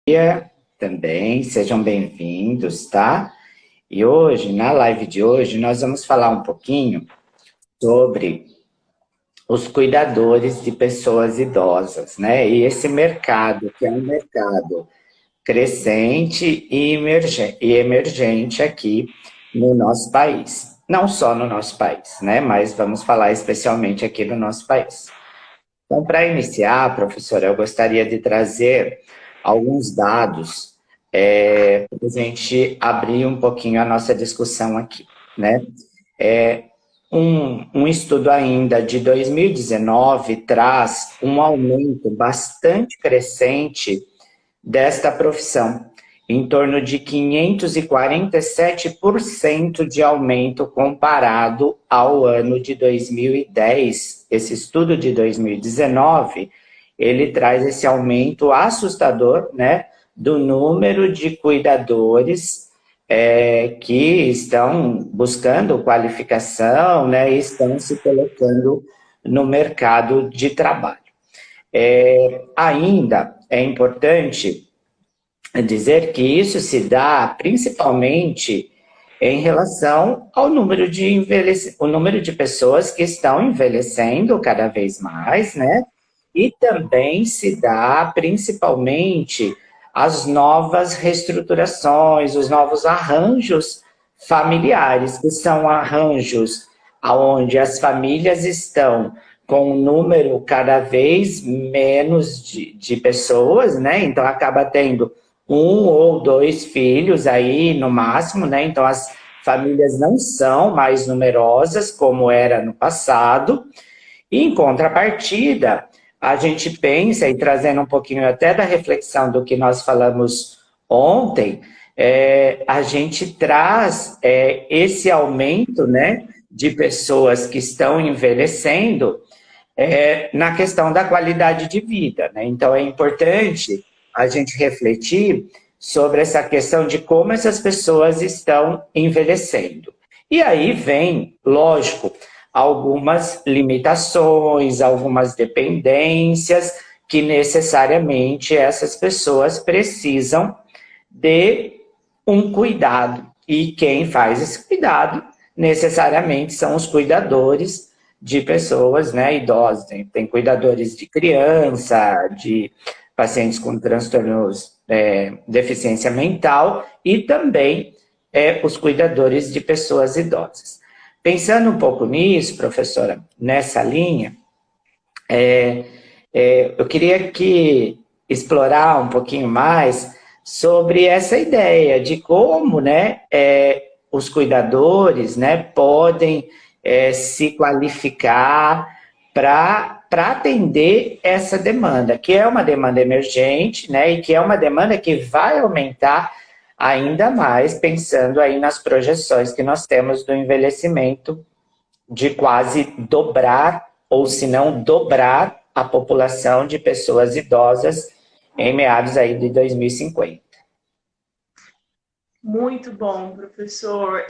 dia também, sejam bem-vindos, tá? E hoje, na live de hoje, nós vamos falar um pouquinho sobre os cuidadores de pessoas idosas, né? E esse mercado, que é um mercado crescente e emergente aqui no nosso país. Não só no nosso país, né? Mas vamos falar especialmente aqui no nosso país. Então, para iniciar, professora, eu gostaria de trazer alguns dados para a gente abrir um pouquinho a nossa discussão aqui, né? Um estudo ainda de 2019 traz um aumento bastante crescente desta profissão, em torno de 547% de aumento comparado ao ano de 2010. Esse estudo de 2019, ele traz esse aumento assustador, né, do número de cuidadores que estão buscando qualificação, né, e estão se colocando no mercado de trabalho. Ainda é importante dizer que isso se dá principalmente em relação ao número o número de pessoas que estão envelhecendo cada vez mais, né? E também se dá principalmente as novas reestruturações, os novos arranjos familiares, que são arranjos onde as famílias estão com um número cada vez menos de pessoas, né? Então acaba tendo um ou dois filhos aí no máximo, né? Então as famílias não são mais numerosas como era no passado. E em contrapartida, a gente pensa, e trazendo um pouquinho até da reflexão do que nós falamos ontem, a gente traz esse aumento, né, de pessoas que estão envelhecendo na questão da qualidade de vida, né? Então é importante a gente refletir sobre essa questão de como essas pessoas estão envelhecendo. E aí vem, lógico, algumas limitações, algumas dependências que necessariamente essas pessoas precisam de um cuidado. E quem faz esse cuidado necessariamente são os cuidadores de pessoas, né, idosas. Tem cuidadores de criança, de pacientes com transtornos, deficiência mental e também os cuidadores de pessoas idosas. Pensando um pouco nisso, professora, nessa linha, eu queria explorar um pouquinho mais sobre essa ideia de como, né, os cuidadores, né, podem se qualificar para atender essa demanda, que é uma demanda emergente, né, e que é uma demanda que vai aumentar ainda mais, pensando aí nas projeções que nós temos do envelhecimento, de quase dobrar, ou se não dobrar, a população de pessoas idosas em meados aí de 2050. Muito bom, professor.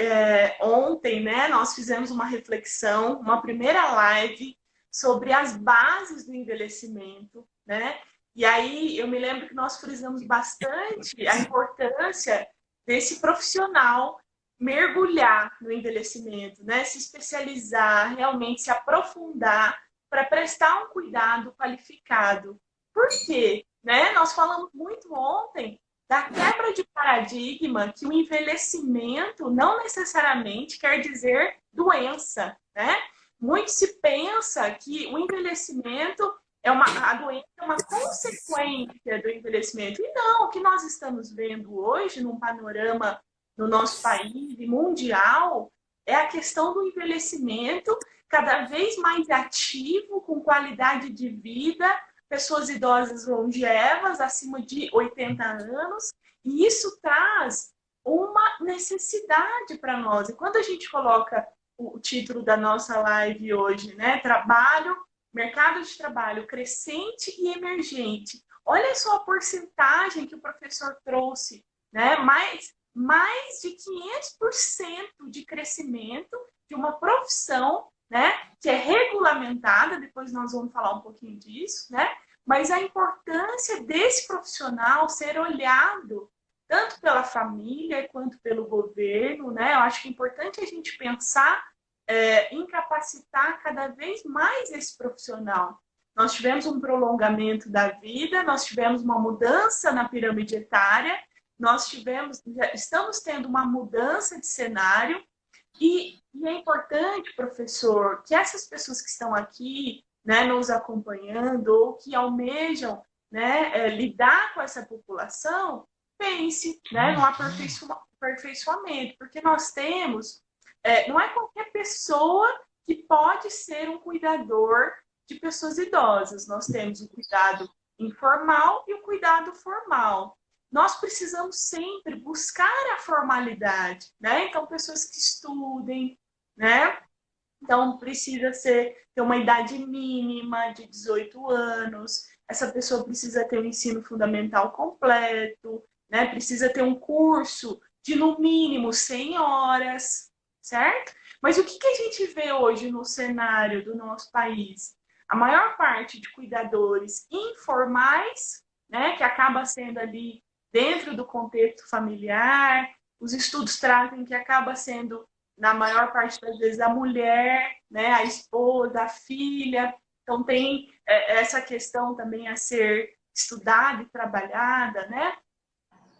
Ontem, né, nós fizemos uma reflexão, uma primeira live sobre as bases do envelhecimento, né? E aí eu me lembro que nós frisamos bastante a importância desse profissional mergulhar no envelhecimento, né? Se especializar, realmente se aprofundar para prestar um cuidado qualificado. Por quê? Né? Nós falamos muito ontem da quebra de paradigma que o envelhecimento não necessariamente quer dizer doença, né? Muito se pensa que o envelhecimento a doença é uma consequência do envelhecimento. E não, o que nós estamos vendo hoje num panorama no nosso país e mundial é a questão do envelhecimento cada vez mais ativo, com qualidade de vida, pessoas idosas longevas, acima de 80 anos, e isso traz uma necessidade para nós. E quando a gente coloca o título da nossa live hoje, né, mercado de trabalho crescente e emergente, olha só a porcentagem que o professor trouxe, né, mais de 500% de crescimento de uma profissão, né, que é regulamentada, depois nós vamos falar um pouquinho disso, né, mas a importância desse profissional ser olhado tanto pela família quanto pelo governo, né? Eu acho que é importante a gente pensar em capacitar cada vez mais esse profissional. Nós tivemos um prolongamento da vida, nós tivemos uma mudança na pirâmide etária, estamos tendo uma mudança de cenário e é importante, professor, que essas pessoas que estão aqui, né, nos acompanhando ou que almejam, né, lidar com essa população, pense, né, no aperfeiçoamento, porque nós temos, não é qualquer pessoa que pode ser um cuidador de pessoas idosas. Nós temos o cuidado informal e o cuidado formal. Nós precisamos sempre buscar a formalidade, né? Então, pessoas que estudem, né? Então, precisa ter uma idade mínima de 18 anos, essa pessoa precisa ter um ensino fundamental completo, né? Precisa ter um curso de, no mínimo, 100 horas, certo? Mas o que a gente vê hoje no cenário do nosso país? A maior parte de cuidadores informais, né? Que acaba sendo ali dentro do contexto familiar, os estudos trazem que acaba sendo, na maior parte das vezes, a mulher, né, a esposa, a filha. Então, tem essa questão também a ser estudada e trabalhada, né?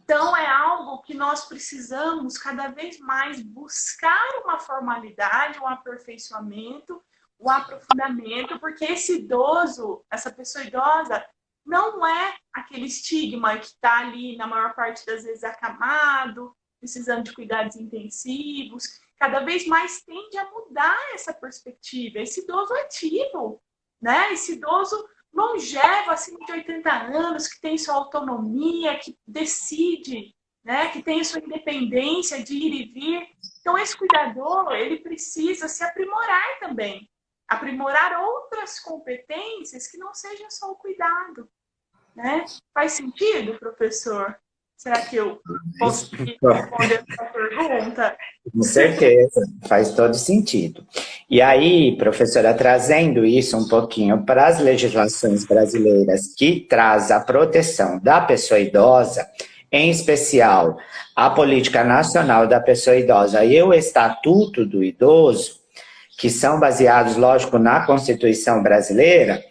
Então, é algo que nós precisamos cada vez mais buscar uma formalidade, um aperfeiçoamento, um aprofundamento, porque esse idoso, essa pessoa idosa, não é aquele estigma que está ali, na maior parte das vezes, acamado, precisando de cuidados intensivos. Cada vez mais tende a mudar essa perspectiva. Esse idoso ativo, né? Esse idoso longevo, acima de 80 anos, que tem sua autonomia, que decide, né? Que tem sua independência de ir e vir. Então, esse cuidador, ele precisa se aprimorar também. Aprimorar outras competências que não sejam só o cuidado. Né? Faz sentido, professor? Será que eu consegui responder essa pergunta? Com certeza, faz todo sentido. E aí, professora, trazendo isso um pouquinho para as legislações brasileiras que traz a proteção da pessoa idosa, em especial a Política Nacional da Pessoa Idosa e o Estatuto do Idoso, que são baseados, lógico, na Constituição brasileira,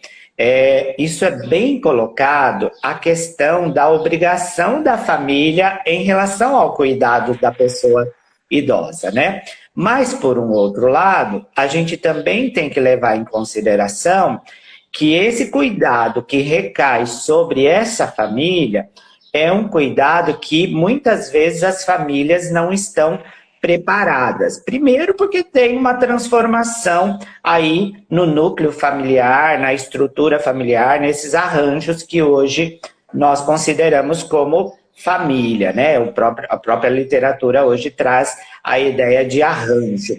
isso é bem colocado, a questão da obrigação da família em relação ao cuidado da pessoa idosa, né? Mas, por um outro lado, a gente também tem que levar em consideração que esse cuidado que recai sobre essa família é um cuidado que muitas vezes as famílias não estão preparadas. Primeiro porque tem uma transformação aí no núcleo familiar, na estrutura familiar, nesses arranjos que hoje nós consideramos como família, né? A própria literatura hoje traz a ideia de arranjo.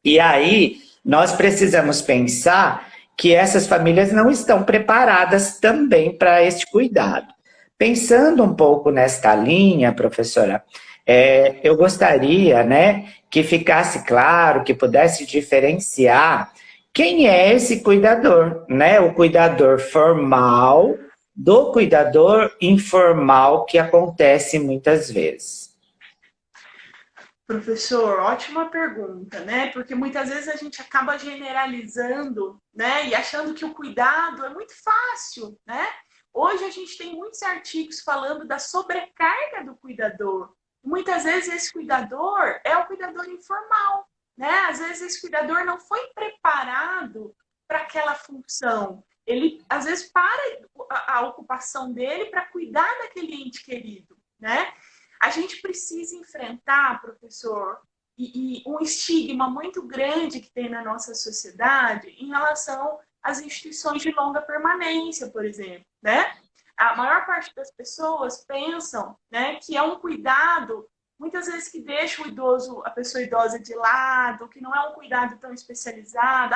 E aí nós precisamos pensar que essas famílias não estão preparadas também para este cuidado. Pensando um pouco nesta linha, professora, eu gostaria, né, que ficasse claro, que pudesse diferenciar quem é esse cuidador, né? O cuidador formal do cuidador informal que acontece muitas vezes. Professor, ótima pergunta, né? Porque muitas vezes a gente acaba generalizando, né? E achando que o cuidado é muito fácil, né? Hoje a gente tem muitos artigos falando da sobrecarga do cuidador. Muitas vezes esse cuidador é o cuidador informal, né? Às vezes esse cuidador não foi preparado para aquela função. Ele, às vezes, para a ocupação dele para cuidar daquele ente querido, né? A gente precisa enfrentar, professor, e um estigma muito grande que tem na nossa sociedade em relação às instituições de longa permanência, por exemplo, né? A maior parte das pessoas pensam, né, que é um cuidado, muitas vezes que deixa o idoso, a pessoa idosa de lado, que não é um cuidado tão especializado,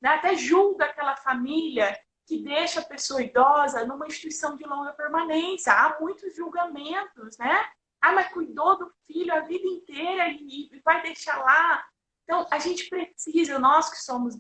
né, até julga aquela família que deixa a pessoa idosa numa instituição de longa permanência. Há muitos julgamentos, né? Mas cuidou do filho a vida inteira e vai deixar lá. Então, a gente precisa, nós que somos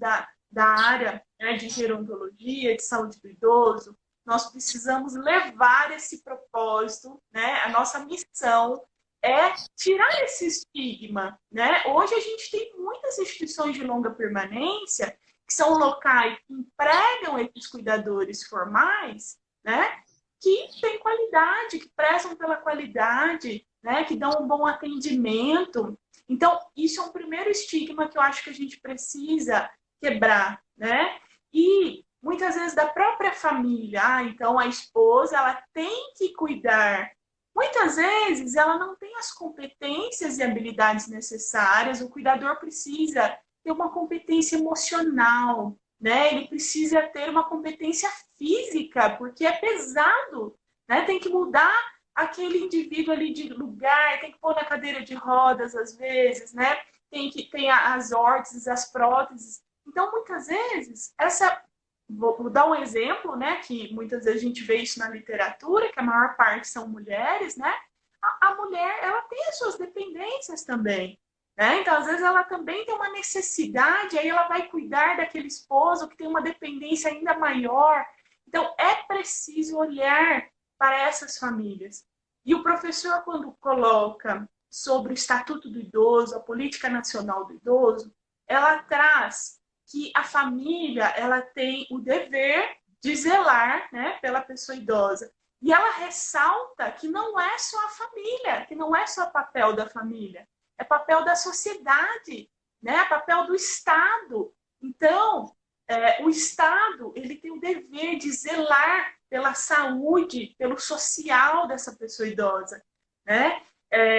da área, né, de gerontologia, de saúde do idoso, nós precisamos levar esse propósito, né? A nossa missão é tirar esse estigma, né? Hoje a gente tem muitas instituições de longa permanência que são locais que empregam esses cuidadores formais, né? Que têm qualidade, que prezam pela qualidade, né? Que dão um bom atendimento. Então, isso é um primeiro estigma que eu acho que a gente precisa quebrar, né? E muitas vezes da própria família. Então a esposa, ela tem que cuidar. Muitas vezes ela não tem as competências e habilidades necessárias. O cuidador precisa ter uma competência emocional, né? Ele precisa ter uma competência física, porque é pesado, né? Tem que mudar aquele indivíduo ali de lugar, tem que pôr na cadeira de rodas às vezes, né? Tem as órteses, as próteses. Então, muitas vezes, vou dar um exemplo, né, que muitas vezes a gente vê isso na literatura, que a maior parte são mulheres, né? A mulher, ela tem as suas dependências também, né? Então, às vezes, ela também tem uma necessidade, aí ela vai cuidar daquele esposo que tem uma dependência ainda maior. Então, é preciso olhar para essas famílias. E o professor, quando coloca sobre o Estatuto do Idoso, a Política Nacional do Idoso, ela traz que a família, ela tem o dever de zelar, né, pela pessoa idosa. E ela ressalta que não é só a família, que não é só papel da família, é papel da sociedade, né, é papel do Estado. Então, o Estado, ele tem o dever de zelar pela saúde, pelo social dessa pessoa idosa, né?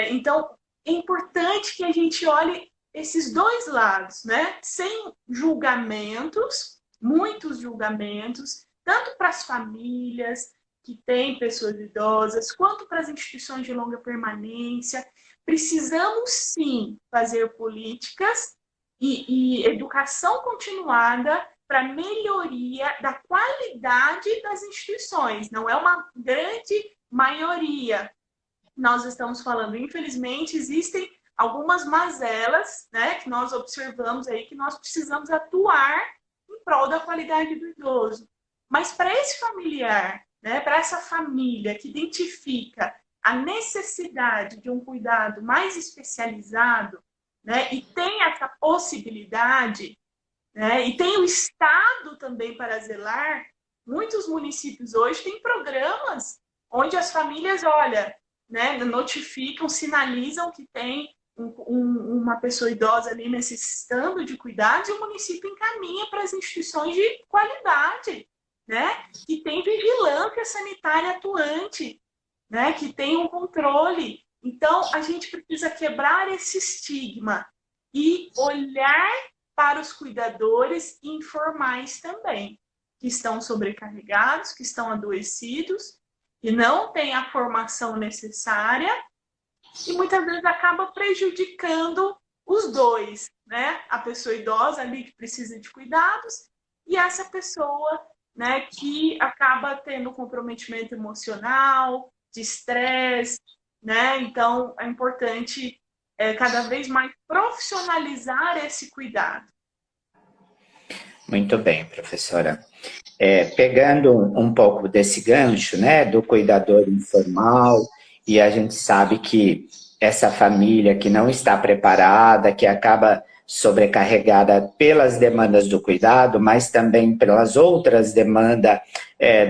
Então, é importante que a gente olhe esses dois lados, né? Sem julgamentos, muitos julgamentos, tanto para as famílias que têm pessoas idosas, quanto para as instituições de longa permanência. Precisamos, sim, fazer políticas e educação continuada para melhoria da qualidade das instituições. Não é uma grande maioria. Nós estamos falando, infelizmente, existem algumas mazelas, né, que nós observamos aí, que nós precisamos atuar em prol da qualidade do idoso. Mas para esse familiar, né, para essa família que identifica a necessidade de um cuidado mais especializado, né, e tem essa possibilidade, né, e tem o Estado também para zelar, muitos municípios hoje têm programas onde as famílias, olha, né, notificam, sinalizam que tem uma pessoa idosa ali necessitando de cuidados e o município encaminha para as instituições de qualidade, né? Que tem vigilância sanitária atuante, né? Que tem um controle. Então, a gente precisa quebrar esse estigma e olhar para os cuidadores informais também, que estão sobrecarregados, que estão adoecidos, que não têm a formação necessária e muitas vezes acaba prejudicando os dois, né? A pessoa idosa ali que precisa de cuidados e essa pessoa, né, que acaba tendo comprometimento emocional, de estresse, né? Então, é importante cada vez mais profissionalizar esse cuidado. Muito bem, professora. Pegando um pouco desse gancho, né, do cuidador informal, e a gente sabe que essa família que não está preparada, que acaba sobrecarregada pelas demandas do cuidado, mas também pelas outras demandas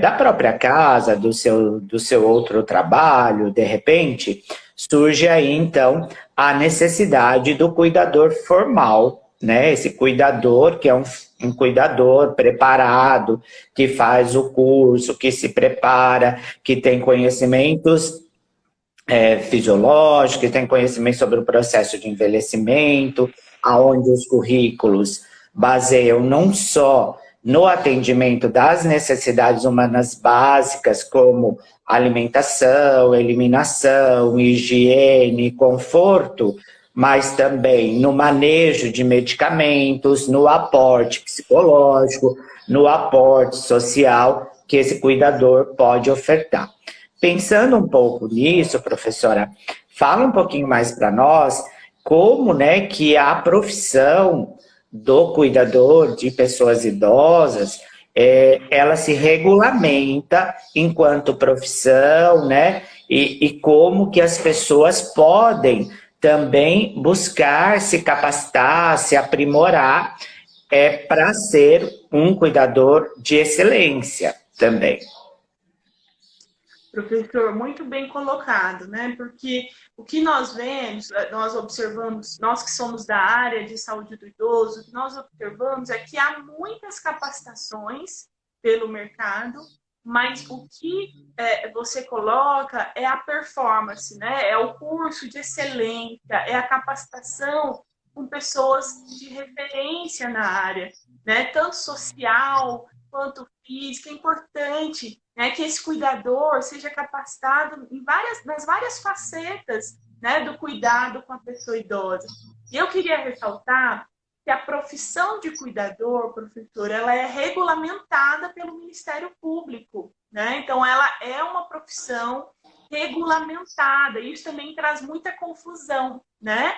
da própria casa, do seu outro trabalho, de repente, surge aí, então, a necessidade do cuidador formal, né? Esse cuidador que é um cuidador preparado, que faz o curso, que se prepara, que tem conhecimentos fisiológicos, que tem conhecimento sobre o processo de envelhecimento, aonde os currículos baseiam não só no atendimento das necessidades humanas básicas, como alimentação, eliminação, higiene, conforto, mas também no manejo de medicamentos, no aporte psicológico, no aporte social que esse cuidador pode ofertar. Pensando um pouco nisso, professora, fala um pouquinho mais para nós como, né, que a profissão do cuidador de pessoas idosas, ela se regulamenta enquanto profissão, né? E como que as pessoas podem também buscar se capacitar, se aprimorar, para ser um cuidador de excelência também. Professor, muito bem colocado, né? Porque o que nós vemos, nós observamos, nós que somos da área de saúde do idoso, o que nós observamos é que há muitas capacitações pelo mercado, mas o que você coloca é a performance, né? É o curso de excelência, é a capacitação com pessoas de referência na área, né? Tanto social quanto física. É importante, né, que esse cuidador seja capacitado nas várias facetas, né, do cuidado com a pessoa idosa. E eu queria ressaltar que a profissão de cuidador, professor, ela é regulamentada pelo Ministério Público, né? Então, ela é uma profissão regulamentada. Isso também traz muita confusão, né?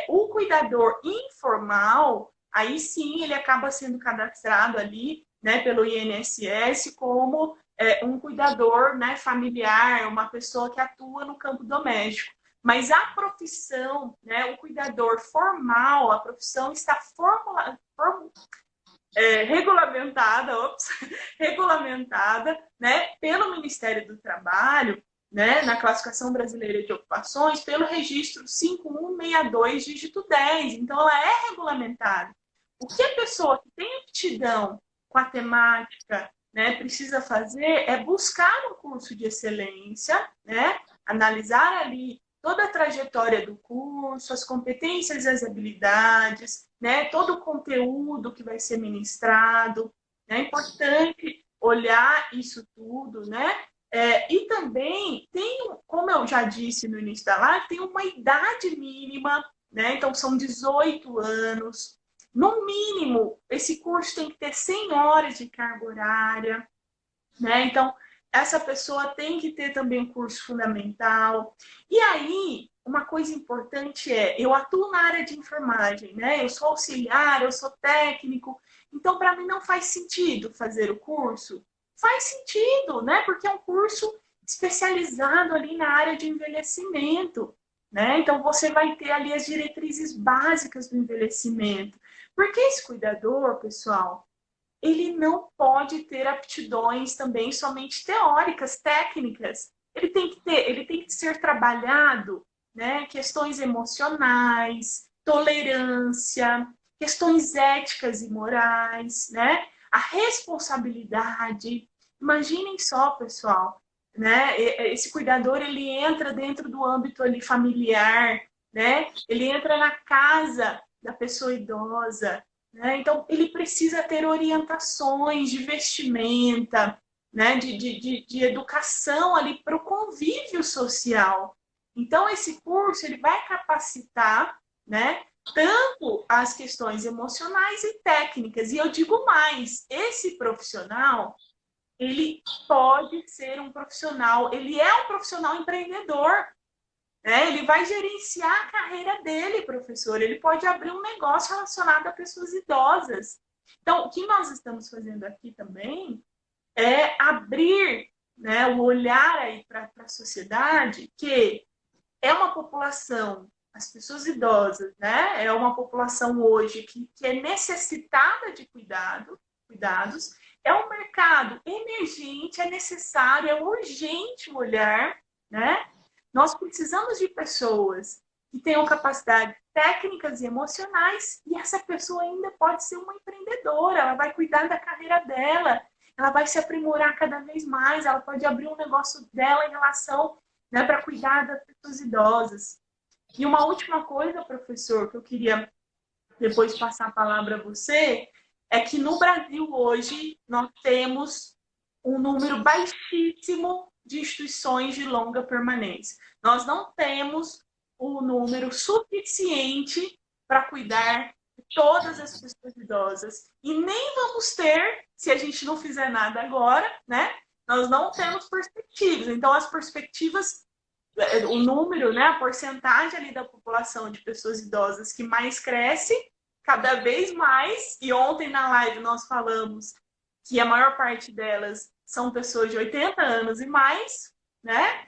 O cuidador informal, aí sim, ele acaba sendo cadastrado ali, né, pelo INSS como um cuidador, né, familiar, uma pessoa que atua no campo doméstico. Mas a profissão, né, o cuidador formal, a profissão está regulamentada, regulamentada, né, pelo Ministério do Trabalho, né, na Classificação Brasileira de Ocupações, pelo registro 5162, dígito 10. Então, ela é regulamentada. O que a pessoa que tem aptidão com a temática, né, precisa fazer é buscar um curso de excelência, né, analisar ali toda a trajetória do curso, as competências e as habilidades, né, todo o conteúdo que vai ser ministrado. É importante olhar isso tudo, né? E também tem, como eu já disse no início da live, tem uma idade mínima, né? Então são 18 anos. No mínimo, esse curso tem que ter 100 horas de carga horária, né? Então, essa pessoa tem que ter também curso fundamental. E aí, uma coisa importante eu atuo na área de enfermagem, né? Eu sou auxiliar, eu sou técnico. Então, para mim, não faz sentido fazer o curso. Faz sentido, né? Porque é um curso especializado ali na área de envelhecimento, né? Então, você vai ter ali as diretrizes básicas do envelhecimento. Porque esse cuidador, pessoal, ele não pode ter aptidões também somente teóricas, técnicas. Ele tem que ser trabalhado, né? Questões emocionais, tolerância, questões éticas e morais, né? A responsabilidade. Imaginem só, pessoal, né? Esse cuidador, ele entra dentro do âmbito ali familiar, né? Ele entra na casa da pessoa idosa, né? Então, ele precisa ter orientações de vestimenta, né? de educação ali para o convívio social. Então, esse curso ele vai capacitar, né, tanto as questões emocionais e técnicas. E eu digo mais, esse profissional, ele pode ser um profissional, ele é um profissional empreendedor. Ele vai gerenciar a carreira dele, professor. Ele pode abrir um negócio relacionado a pessoas idosas. Então, o que nós estamos fazendo aqui também é abrir, né, o olhar aí para a sociedade, que é uma população, as pessoas idosas, né, é uma população hoje que é necessitada de cuidados, é um mercado emergente, é necessário, é urgente o olhar, né? Nós precisamos de pessoas que tenham capacidades técnicas e emocionais, e essa pessoa ainda pode ser uma empreendedora, ela vai cuidar da carreira dela, ela vai se aprimorar cada vez mais, ela pode abrir um negócio dela em relação, né, para cuidar das pessoas idosas. E uma última coisa, professor, que eu queria depois passar a palavra a você, é que no Brasil hoje nós temos um número baixíssimo de instituições de longa permanência. Nós não temos o número suficiente para cuidar de todas as pessoas idosas. E nem vamos ter, se a gente não fizer nada agora, né? Nós não temos perspectivas. Então, as perspectivas, o número, né? A porcentagem ali da população de pessoas idosas que mais cresce cada vez mais, e ontem na live nós falamos que a maior parte delas são pessoas de 80 anos e mais, né?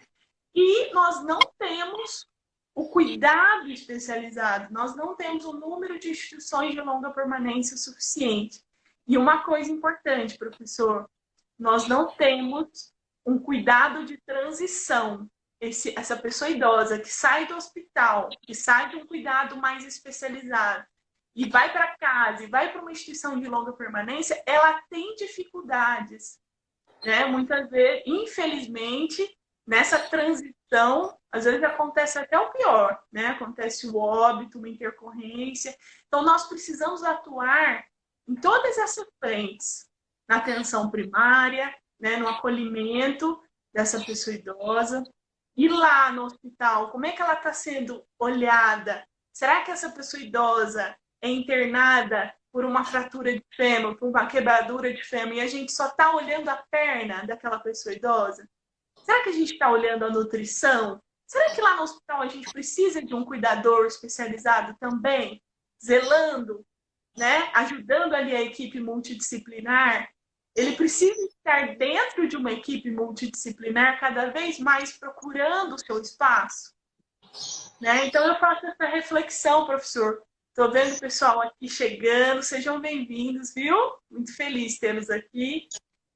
E nós não temos o cuidado especializado, nós não temos o número de instituições de longa permanência suficiente. E uma coisa importante, professor, nós não temos um cuidado de transição. Essa pessoa idosa que sai do hospital, que sai de um cuidado mais especializado e vai para casa, e vai para uma instituição de longa permanência, ela tem dificuldades, né? Muitas vezes, infelizmente, nessa transição, às vezes acontece até o pior, né? Acontece o óbito, uma intercorrência. Então, nós precisamos atuar em todas essas frentes, na atenção primária, né? No acolhimento dessa pessoa idosa. E lá no hospital, como é que ela está sendo olhada? Será que essa pessoa idosa é internada por uma fratura de fêmur, por uma quebradura de fêmur, e a gente só está olhando a perna daquela pessoa idosa? Será que a gente está olhando a nutrição? Será que lá no hospital a gente precisa de um cuidador especializado também, zelando, né? Ajudando ali a equipe multidisciplinar? Ele precisa estar dentro de uma equipe multidisciplinar cada vez mais procurando o seu espaço, né? Então eu faço essa reflexão, professor. Estou vendo o pessoal aqui chegando, sejam bem-vindos, viu? Muito feliz tê-los aqui.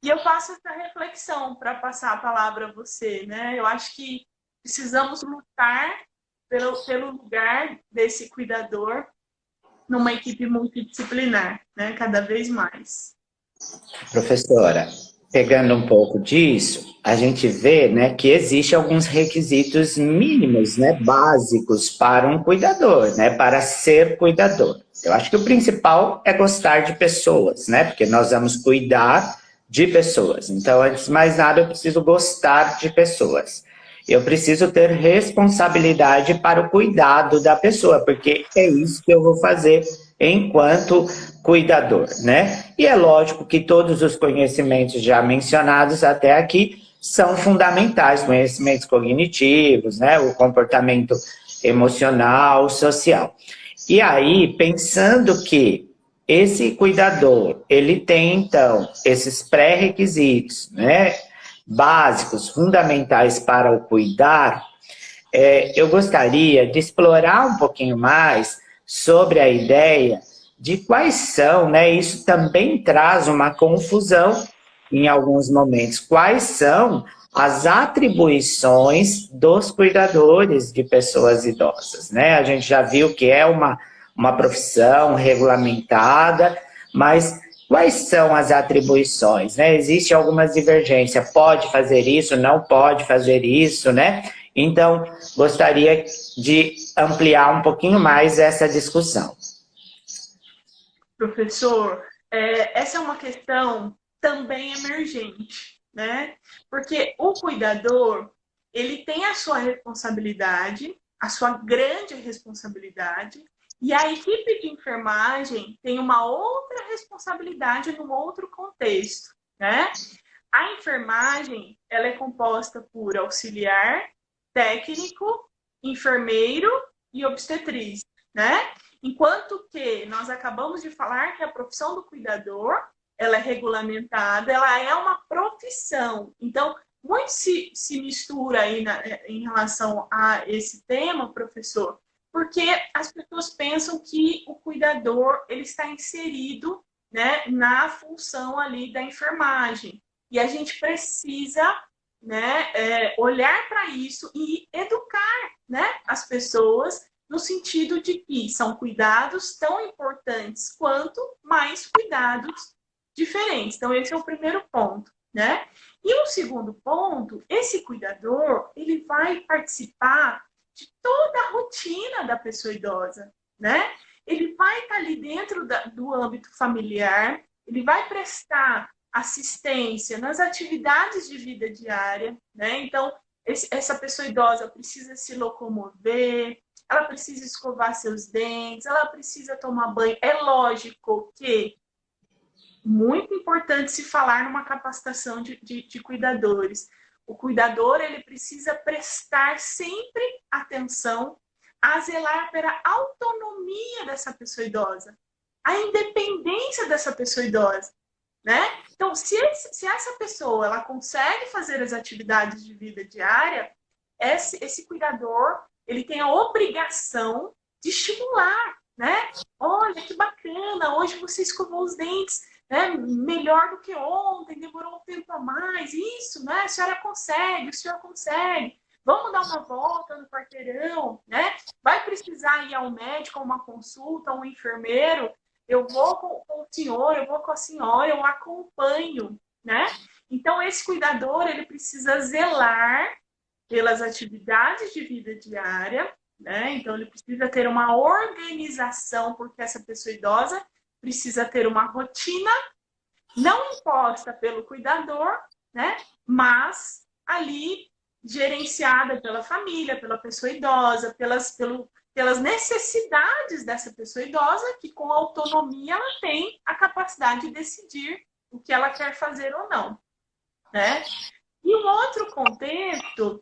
E eu faço essa reflexão para passar a palavra a você, né? Eu acho que precisamos lutar pelo lugar desse cuidador numa equipe multidisciplinar, né? Cada vez mais. Professora, pegando um pouco disso, a gente vê, né, que existem alguns requisitos mínimos, né, básicos para um cuidador, né, para ser cuidador. Eu acho que o principal é gostar de pessoas, né, porque nós vamos cuidar de pessoas. Então, antes de mais nada, eu preciso gostar de pessoas. Eu preciso ter responsabilidade para o cuidado da pessoa, porque é isso que eu vou fazer enquanto cuidador, né? E é lógico que todos os conhecimentos já mencionados até aqui são fundamentais, conhecimentos cognitivos, né? O comportamento emocional, social. E aí, pensando que esse cuidador, ele tem, então, esses pré-requisitos, né? Básicos, fundamentais para o cuidar, eu gostaria de explorar um pouquinho mais sobre a ideia de quais são, né? Isso também traz uma confusão em alguns momentos. Quais são as atribuições dos cuidadores de pessoas idosas, né? A gente já viu que é uma profissão regulamentada, mas quais são as atribuições, né? Existe alguma divergência, pode fazer isso, não pode fazer isso, né? Então, gostaria de ampliar um pouquinho mais essa discussão. Professor, essa é uma questão também emergente, né? Porque o cuidador, ele tem a sua responsabilidade, a sua grande responsabilidade, e a equipe de enfermagem tem uma outra responsabilidade num outro contexto, né? A enfermagem, ela é composta por auxiliar, técnico, enfermeiro e obstetriz, né? Enquanto que nós acabamos de falar que a profissão do cuidador, ela é regulamentada, ela é uma profissão. Então, muito se mistura aí em relação a esse tema, professor, porque as pessoas pensam que o cuidador ele está inserido, né, na função ali da enfermagem. E a gente precisa, né, olhar para isso e educar, né, as pessoas no sentido de que são cuidados tão importantes quanto mais cuidados diferentes. Então, esse é o primeiro ponto, né? E o segundo ponto, esse cuidador, ele vai participar de toda a rotina da pessoa idosa, né? Ele vai estar ali dentro do âmbito familiar, ele vai prestar assistência nas atividades de vida diária, né? Então, essa pessoa idosa precisa se locomover, ela precisa escovar seus dentes, ela precisa tomar banho. É lógico que muito importante se falar numa capacitação de cuidadores. O cuidador, ele precisa prestar sempre atenção a zelar pela autonomia dessa pessoa idosa. a independência dessa pessoa idosa, né? Então, se essa pessoa ela consegue fazer as atividades de vida diária, esse cuidador ele tem a obrigação de estimular, né? Olha que bacana, hoje você escovou os dentes, né? Melhor do que ontem, demorou um tempo a mais, isso, né? A senhora consegue, o senhor consegue. Vamos dar uma volta no quarteirão, né? Vai precisar ir ao médico, a uma consulta, a um enfermeiro, eu vou com o senhor, eu vou com a senhora, eu acompanho, né? Então, esse cuidador, ele precisa zelar pelas atividades de vida diária, né? Então, ele precisa ter uma organização, porque essa pessoa idosa precisa ter uma rotina, não imposta pelo cuidador, né? Mas ali gerenciada pela família, pela pessoa idosa, pelas necessidades dessa pessoa idosa, que com autonomia ela tem a capacidade de decidir o que ela quer fazer ou não, né? E um outro contexto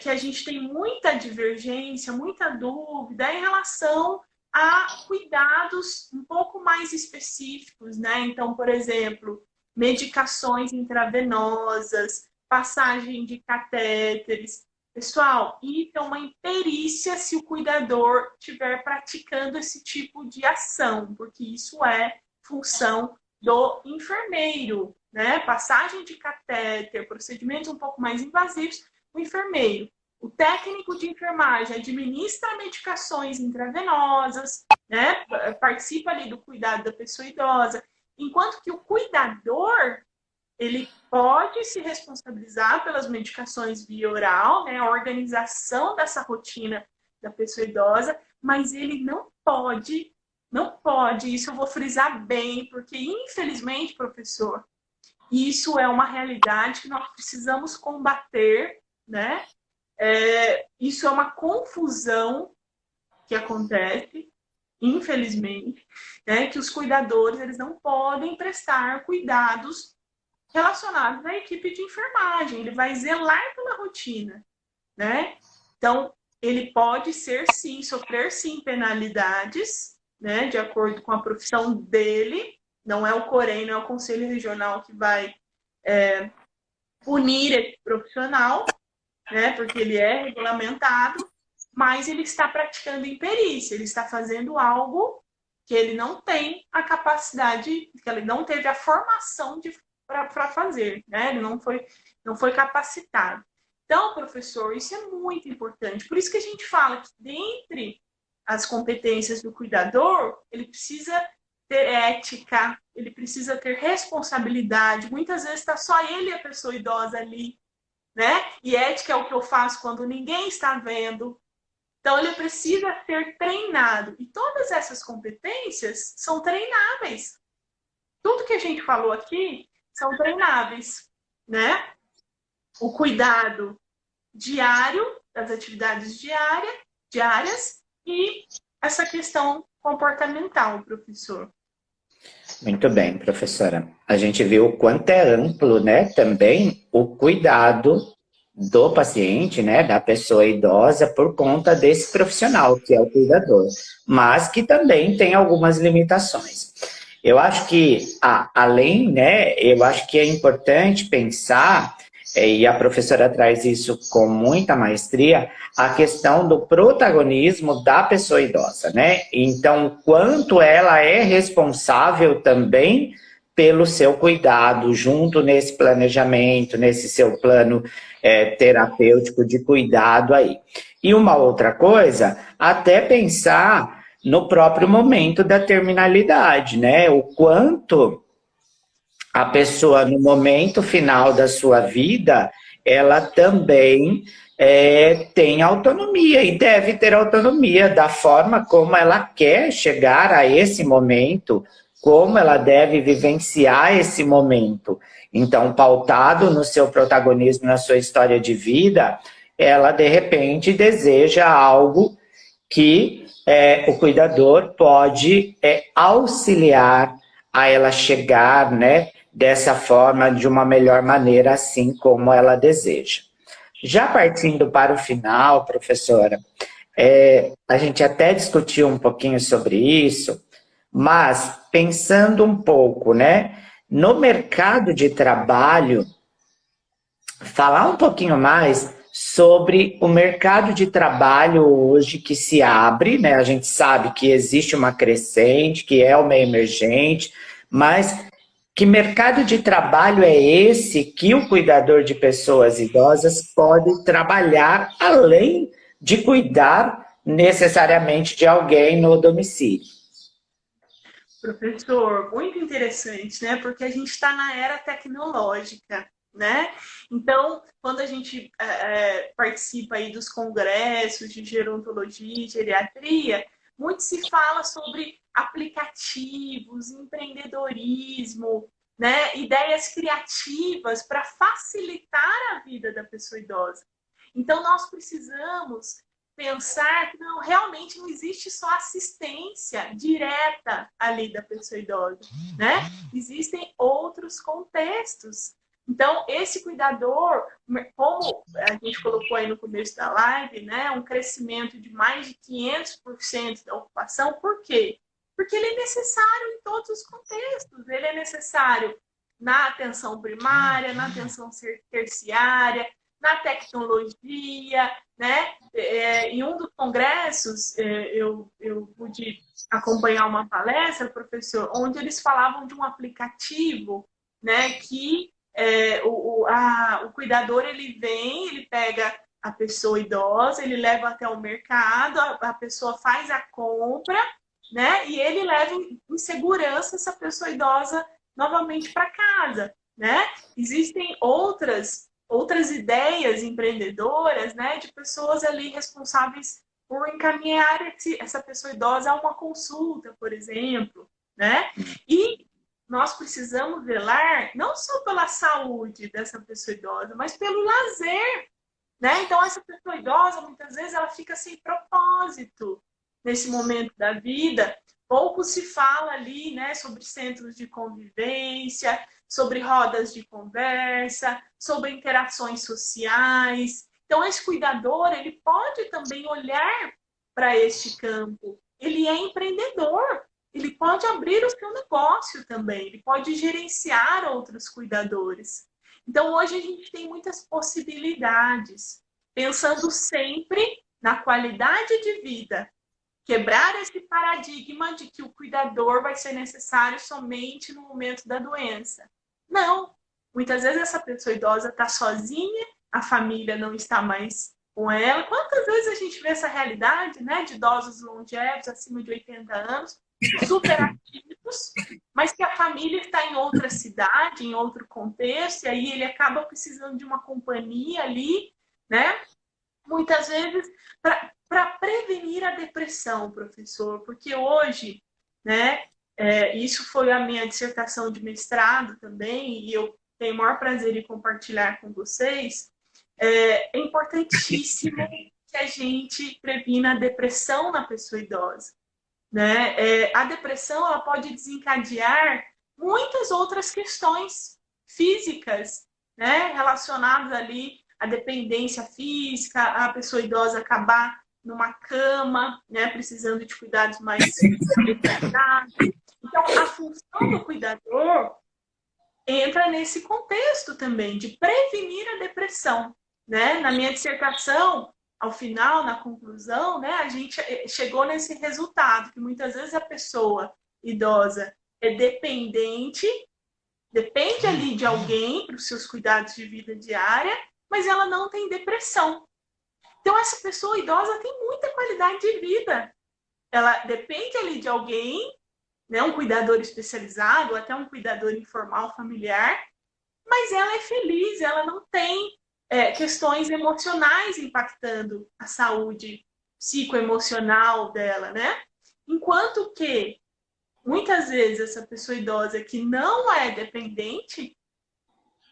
que a gente tem muita divergência, muita dúvida é em relação a cuidados um pouco mais específicos, né? Então, por exemplo, medicações intravenosas, passagem de catéteres. Pessoal, isso é uma imperícia se o cuidador estiver praticando esse tipo de ação, porque isso é função do enfermeiro, né? Passagem de catéter, procedimentos um pouco mais invasivos, o enfermeiro. O técnico de enfermagem administra medicações intravenosas, né? Participa ali do cuidado da pessoa idosa, enquanto que o cuidador ele pode se responsabilizar pelas medicações via oral, né? A organização dessa rotina da pessoa idosa, mas ele não pode, isso eu vou frisar bem, porque infelizmente, professor, isso é uma realidade que nós precisamos combater, né? Isso é uma confusão que acontece, infelizmente, né? Que os cuidadores eles não podem prestar cuidados relacionados à equipe de enfermagem. Ele vai zelar pela rotina, né? Então, ele pode ser, sim, sofrer, sim, penalidades, né? De acordo com a profissão dele. Não é o COREN, não é o Conselho Regional que vai punir esse profissional, né? Porque ele é regulamentado, mas ele está praticando imperícia, ele está fazendo algo que ele não tem a capacidade, que ele não teve a formação para fazer, né? Ele não foi capacitado. Então, professor, isso é muito importante. Por isso que a gente fala que dentre as competências do cuidador, ele precisa ter ética, ele precisa ter responsabilidade. Muitas vezes está só ele e a pessoa idosa ali, né? E ética é o que eu faço quando ninguém está vendo. Então, ele precisa ser treinado. E todas essas competências são treináveis. Tudo que a gente falou aqui são treináveis, né? O cuidado diário, das atividades diárias e essa questão comportamental, professor. Muito bem, professora. A gente viu o quanto é amplo, né, também o cuidado do paciente, né, da pessoa idosa, por conta desse profissional, que é o cuidador, mas que também tem algumas limitações. Eu acho que, além, né, eu acho que é importante pensar, e a professora traz isso com muita maestria, a questão do protagonismo da pessoa idosa, né? Então, quanto ela é responsável também pelo seu cuidado, junto nesse planejamento, nesse seu plano terapêutico de cuidado aí. E uma outra coisa, até pensar no próprio momento da terminalidade, né? O quanto a pessoa, no momento final da sua vida, ela também tem autonomia e deve ter autonomia da forma como ela quer chegar a esse momento, como ela deve vivenciar esse momento. Então, pautado no seu protagonismo, na sua história de vida, ela, de repente, deseja algo que o cuidador pode auxiliar a ela chegar, né, dessa forma, de uma melhor maneira, assim como ela deseja. Já partindo para o final, professora, a gente até discutiu um pouquinho sobre isso, Mas, pensando um pouco, né, no mercado de trabalho, falar um pouquinho mais sobre o mercado de trabalho hoje que se abre, né? A gente sabe que existe uma crescente, que é uma emergente, mas que mercado de trabalho é esse que o cuidador de pessoas idosas pode trabalhar além de cuidar necessariamente de alguém no domicílio? Professor, muito interessante, né? Porque a gente está na era tecnológica, né? Então, quando a gente participa aí dos congressos de gerontologia e geriatria, muito se fala sobre aplicativos, empreendedorismo, né? Ideias criativas para facilitar a vida da pessoa idosa. Então, nós precisamos pensar que não, realmente não existe só assistência direta ali da pessoa idosa, né? Existem outros contextos. Então, esse cuidador, como a gente colocou aí no começo da live, né, um crescimento de mais de 500% da ocupação, por quê? Porque ele é necessário em todos os contextos. Ele é necessário na atenção primária, na atenção terciária, na tecnologia, né? Em um dos congressos, eu pude acompanhar uma palestra, professor, onde eles falavam de um aplicativo, né, que o cuidador ele vem, ele pega a pessoa idosa, ele leva até o mercado, a pessoa faz a compra, né, e ele leva em segurança essa pessoa idosa novamente para casa, né? Existem outras ideias empreendedoras, né, de pessoas ali responsáveis por encaminhar essa pessoa idosa a uma consulta, por exemplo, né? E nós precisamos velar não só pela saúde dessa pessoa idosa, mas pelo lazer, né? Então, essa pessoa idosa, muitas vezes, ela fica sem propósito nesse momento da vida. Pouco se fala ali, né, sobre centros de convivência, sobre rodas de conversa, sobre interações sociais. Então, esse cuidador, ele pode também olhar para este campo. Ele é empreendedor, ele pode abrir o seu negócio também, ele pode gerenciar outros cuidadores. Então, hoje a gente tem muitas possibilidades, pensando sempre na qualidade de vida, quebrar esse paradigma de que o cuidador vai ser necessário somente no momento da doença. Não. Muitas vezes essa pessoa idosa está sozinha, a família não está mais com ela. Quantas vezes a gente vê essa realidade, né, de idosos longevos, acima de 80 anos, super ativos, mas que a família está em outra cidade, em outro contexto, e aí ele acaba precisando de uma companhia ali, né? Muitas vezes para prevenir a depressão, professor, porque hoje, né, isso foi a minha dissertação de mestrado também, e eu tenho o maior prazer em compartilhar com vocês, é importantíssimo que a gente previna a depressão na pessoa idosa, né? A depressão ela pode desencadear muitas outras questões físicas, né, relacionadas ali à dependência física, a pessoa idosa acabar numa cama, né, precisando de cuidados mais determinados. Então, a função do cuidador entra nesse contexto também, de prevenir a depressão, né? Na minha dissertação, ao final, na conclusão, né, a gente chegou nesse resultado, que muitas vezes a pessoa idosa é dependente, depende ali de alguém para os seus cuidados de vida diária, mas ela não tem depressão. Então, essa pessoa idosa tem muita qualidade de vida. Ela depende ali de alguém, né, um cuidador especializado, ou até um cuidador informal familiar, mas ela é feliz, ela não tem questões emocionais impactando a saúde psicoemocional dela, né? Enquanto que, muitas vezes, essa pessoa idosa que não é dependente,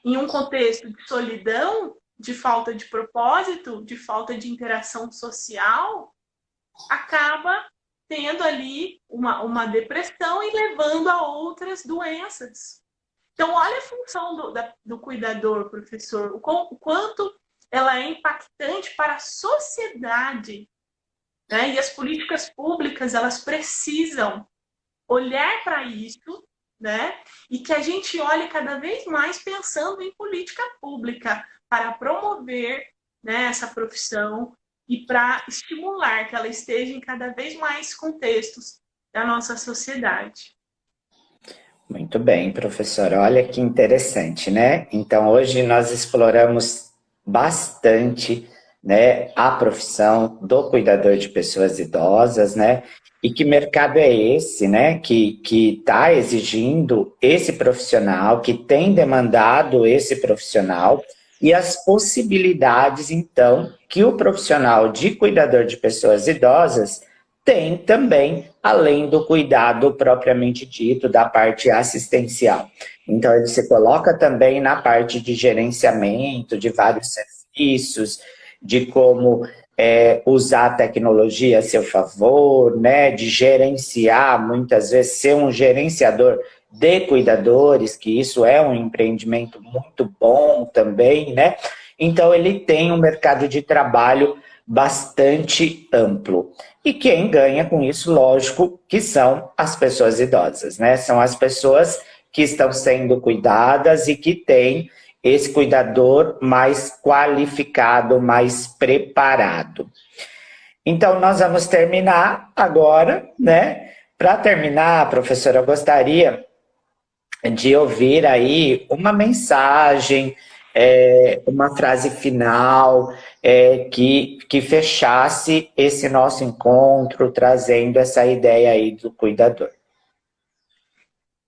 em um contexto de solidão, de falta de propósito, de falta de interação social, acaba tendo ali uma depressão e levando a outras doenças. Então, olha a função do cuidador, professor, o quanto ela é impactante para a sociedade, né? E as políticas públicas, elas precisam olhar para isso, né? E que a gente olhe cada vez mais pensando em política pública para promover, né, essa profissão e para estimular que ela esteja em cada vez mais contextos da nossa sociedade. Muito bem, professora. Olha que interessante, né? Então, hoje nós exploramos bastante, né, a profissão do cuidador de pessoas idosas, né? E que mercado é esse, né, que está exigindo esse profissional, que tem demandado esse profissional, e as possibilidades, então, que o profissional de cuidador de pessoas idosas tem também, além do cuidado propriamente dito, da parte assistencial. Então, ele se coloca também na parte de gerenciamento de vários serviços, de como usar a tecnologia a seu favor, né, de gerenciar, muitas vezes, ser um gerenciador de cuidadores, que isso é um empreendimento muito bom também, né? Então, ele tem um mercado de trabalho bastante amplo. E quem ganha com isso, lógico, que são as pessoas idosas, né? São as pessoas que estão sendo cuidadas e que têm esse cuidador mais qualificado, mais preparado. Então, nós vamos terminar agora, né? Para terminar, professora, eu gostaria de ouvir aí uma mensagem, uma frase final que fechasse esse nosso encontro, trazendo essa ideia aí do cuidador.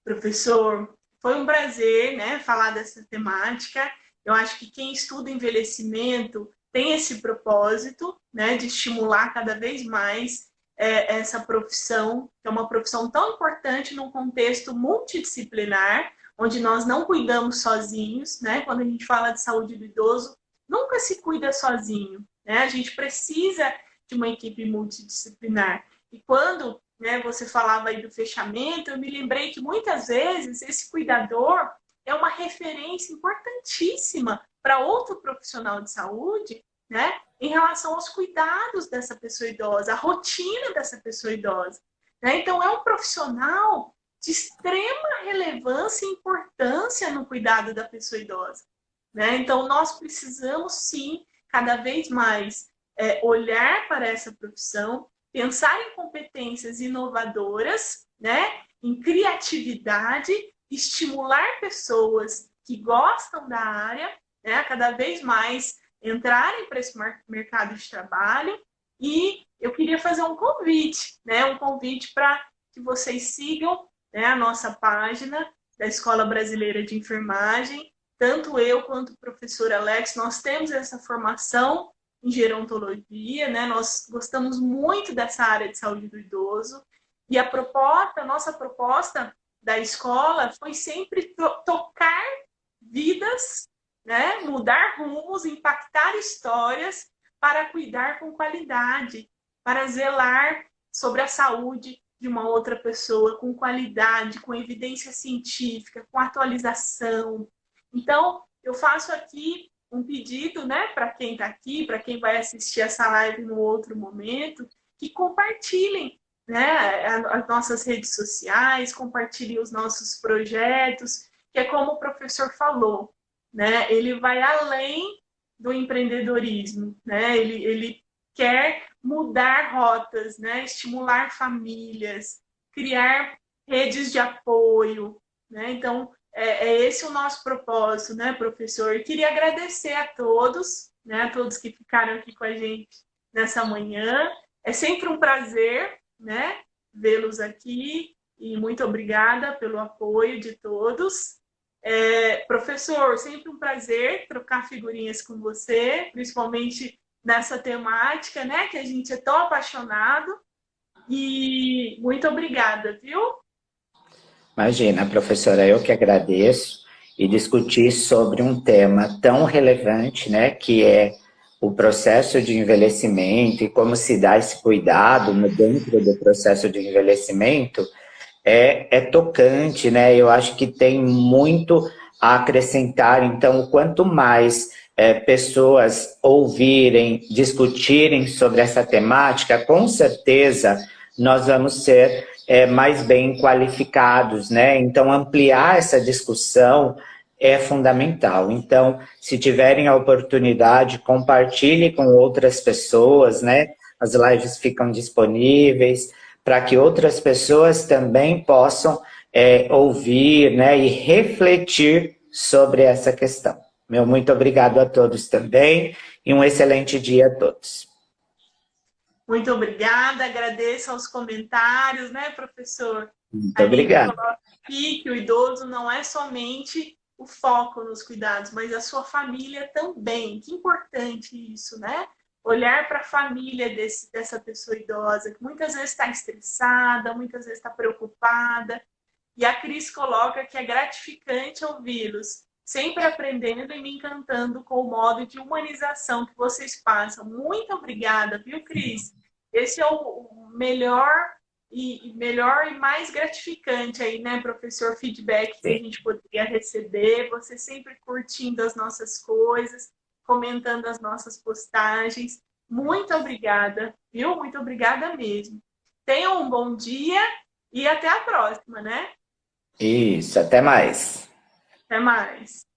Professor, foi um prazer, né, falar dessa temática. Eu acho que quem estuda envelhecimento tem esse propósito, né, de estimular cada vez mais essa profissão, que é uma profissão tão importante num contexto multidisciplinar, onde nós não cuidamos sozinhos, né? Quando a gente fala de saúde do idoso, nunca se cuida sozinho, né? A gente precisa de uma equipe multidisciplinar. E quando, né, você falava aí do fechamento, eu me lembrei que muitas vezes esse cuidador é uma referência importantíssima para outro profissional de saúde, né, em relação aos cuidados dessa pessoa idosa, a rotina dessa pessoa idosa, né? Então, é um profissional de extrema relevância e importância no cuidado da pessoa idosa, né? Então, nós precisamos, sim, cada vez mais olhar para essa profissão, pensar em competências inovadoras, né? Em criatividade, estimular pessoas que gostam da área, né? Cada vez mais entrarem para esse mercado de trabalho. E eu queria fazer um convite, né? Um convite para que vocês sigam, né, a nossa página da Escola Brasileira de Enfermagem. Tanto eu quanto o professor Alex, nós temos essa formação em gerontologia, né? Nós gostamos muito dessa área de saúde do idoso. E a nossa proposta da escola foi sempre tocar vidas, né? Mudar rumos, impactar histórias para cuidar com qualidade, para zelar sobre a saúde de uma outra pessoa com qualidade, com evidência científica, com atualização. Então, eu faço aqui um pedido, né, para quem está aqui, para quem vai assistir essa live no outro momento, que compartilhem, né, as nossas redes sociais, compartilhem os nossos projetos, que é como o professor falou, né, ele vai além do empreendedorismo, né, ele quer mudar rotas, né, estimular famílias, criar redes de apoio, né, então é esse o nosso propósito, né, professor? E queria agradecer a todos, né, a todos que ficaram aqui com a gente nessa manhã. É sempre um prazer, né, vê-los aqui e muito obrigada pelo apoio de todos. Professor, sempre um prazer trocar figurinhas com você, principalmente nessa temática, né, que a gente é tão apaixonado. E muito obrigada, viu? Imagina, professora, eu que agradeço e discutir sobre um tema tão relevante, né, que é o processo de envelhecimento e como se dá esse cuidado dentro do processo de envelhecimento, é tocante, né? Eu acho que tem muito a acrescentar. Então, quanto mais pessoas ouvirem, discutirem sobre essa temática, com certeza nós vamos ser mais bem qualificados, né? Então, ampliar essa discussão é fundamental. Então, se tiverem a oportunidade, compartilhe com outras pessoas, né? As lives ficam disponíveis para que outras pessoas também possam ouvir, né? E refletir sobre essa questão. Meu muito obrigado a todos também e um excelente dia a todos. Muito obrigada, agradeço aos comentários, né, professor? Muito obrigado. Coloca aqui que o idoso não é somente o foco nos cuidados, mas a sua família também. Que importante isso, né? Olhar para a família dessa pessoa idosa, que muitas vezes está estressada, muitas vezes está preocupada. E a Cris coloca que é gratificante ouvi-los, sempre aprendendo e me encantando com o modo de humanização que vocês passam. Muito obrigada, viu, Cris? Esse é o melhor e mais gratificante aí, né, professor? Feedback que a gente poderia receber. Você sempre curtindo as nossas coisas, comentando as nossas postagens. Muito obrigada, viu? Muito obrigada mesmo. Tenham um bom dia e até a próxima, né? Isso, até mais. Até mais.